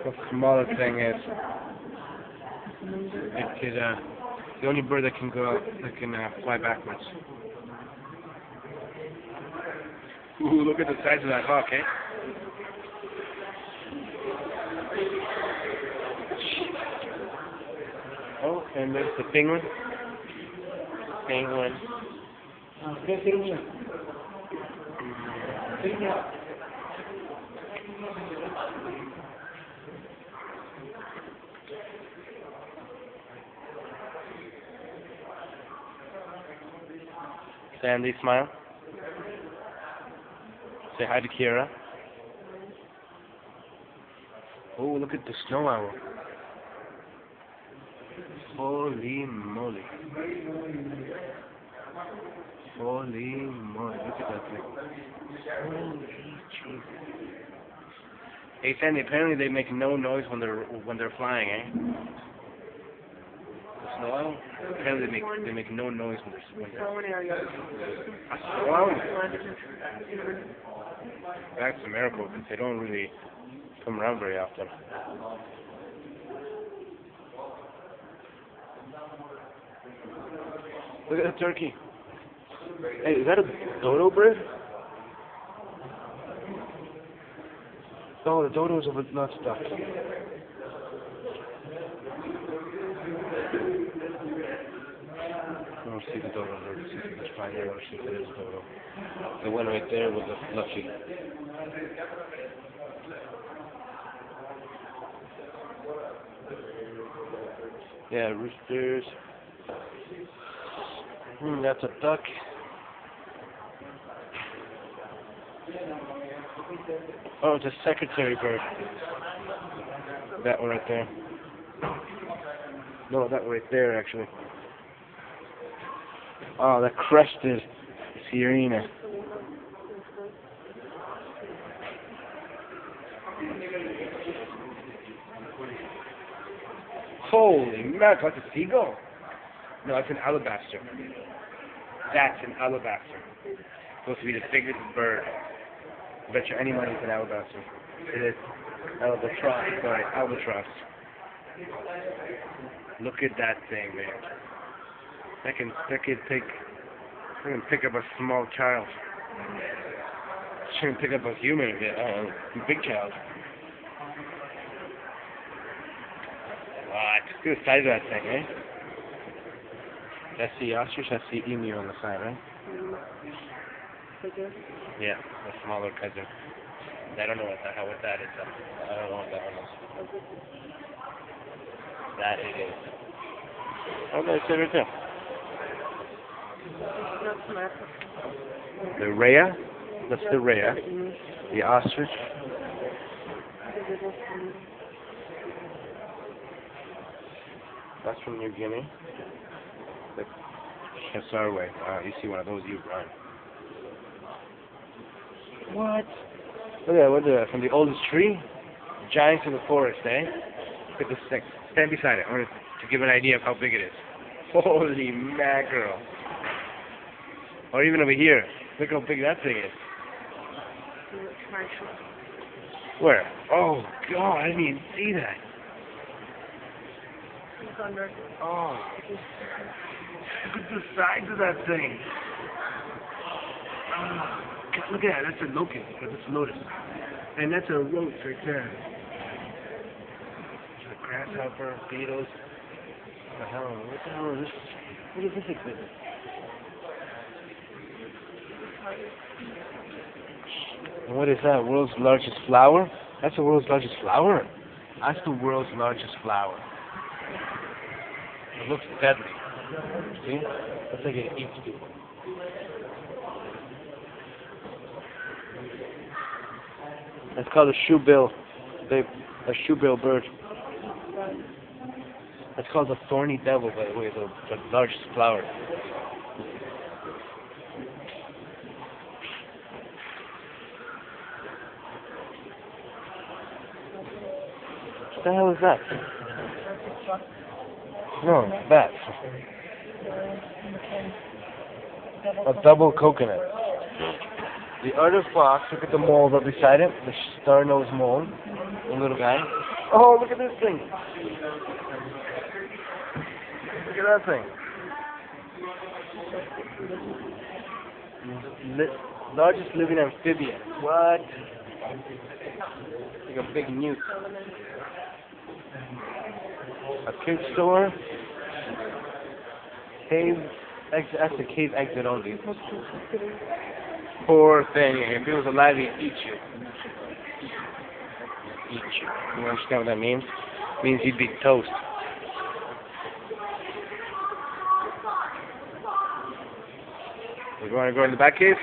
The smallest thing is the only bird that can fly backwards. Ooh, look at the size of that hawk, eh? Oh, and there's the penguin. Penguin. Sandy, smile. Say hi to Kira. Oh, look at the snow owl. Holy moly. Holy moly, look at that thing. Holy Jesus. Hey Sandy, apparently they make no noise when they're flying, eh? The snow owl? Apparently they make no noise when they're flying. A snow owl? That's a miracle because they don't really come around very often. Look at the turkey. Hey, is that a dodo bird? Oh, the dodos are not stuck. I don't see the dodo bird. Let's find out if it is dodo. The one right there with the fluffy. Yeah, roosters. That's a duck. Oh, it's a secretary bird. That one right there. No, that one right there, actually. Oh, that crested sirena. Holy mackerel, that's a seagull? No, that's an alabaster. That's an alabaster. Supposed to be the biggest bird. I bet you any money it's an alabaster. It is. Albatross, sorry, albatross. Look at that thing, man. That can pick up a small child. She can pick up a human, a big child. What? Look at the size of that thing, eh? That's the ostrich, that's the emu on the side, right? Yeah, the smaller cousin. I don't know what that is. I don't know what that one is. That it is. Oh, that's it right there. The rhea? That's the rhea. The ostrich. That's from New Guinea. The cassowary. You see one of those, you run. What? Look at that, from the oldest tree? Giants of the forest, eh? Look at this thing. Stand beside it. I want to give an idea of how big it is. Holy mackerel. Or even over here. Look how big that thing is. Where? Oh, God, I didn't even see that. Oh. Look at the size of that thing. God, look at that. That's a locust. That's a lotus. And that's a roach right there. There's a grasshopper, beetles. What the hell is this? What is this exhibit? And what is that? World's largest flower? That's the world's largest flower? That's the world's largest flower. It looks deadly. See? Looks like it eats people. It's called a shoebill. A shoebill bird. It's called the thorny devil, by the way, the largest flower. What the hell is that? No, bats. A double coconut. The other fox, look at the mole right beside it, the star-nosed mole, the little guy. Oh, look at this thing. Look at that thing. Largest living amphibian. What? Like a big newt. A kid store. Cave exit. That's the cave exit only. Poor thing. If it was alive, he'd eat you. Eat you. You understand what that means? It means he'd be toast. You want to go in the back cave?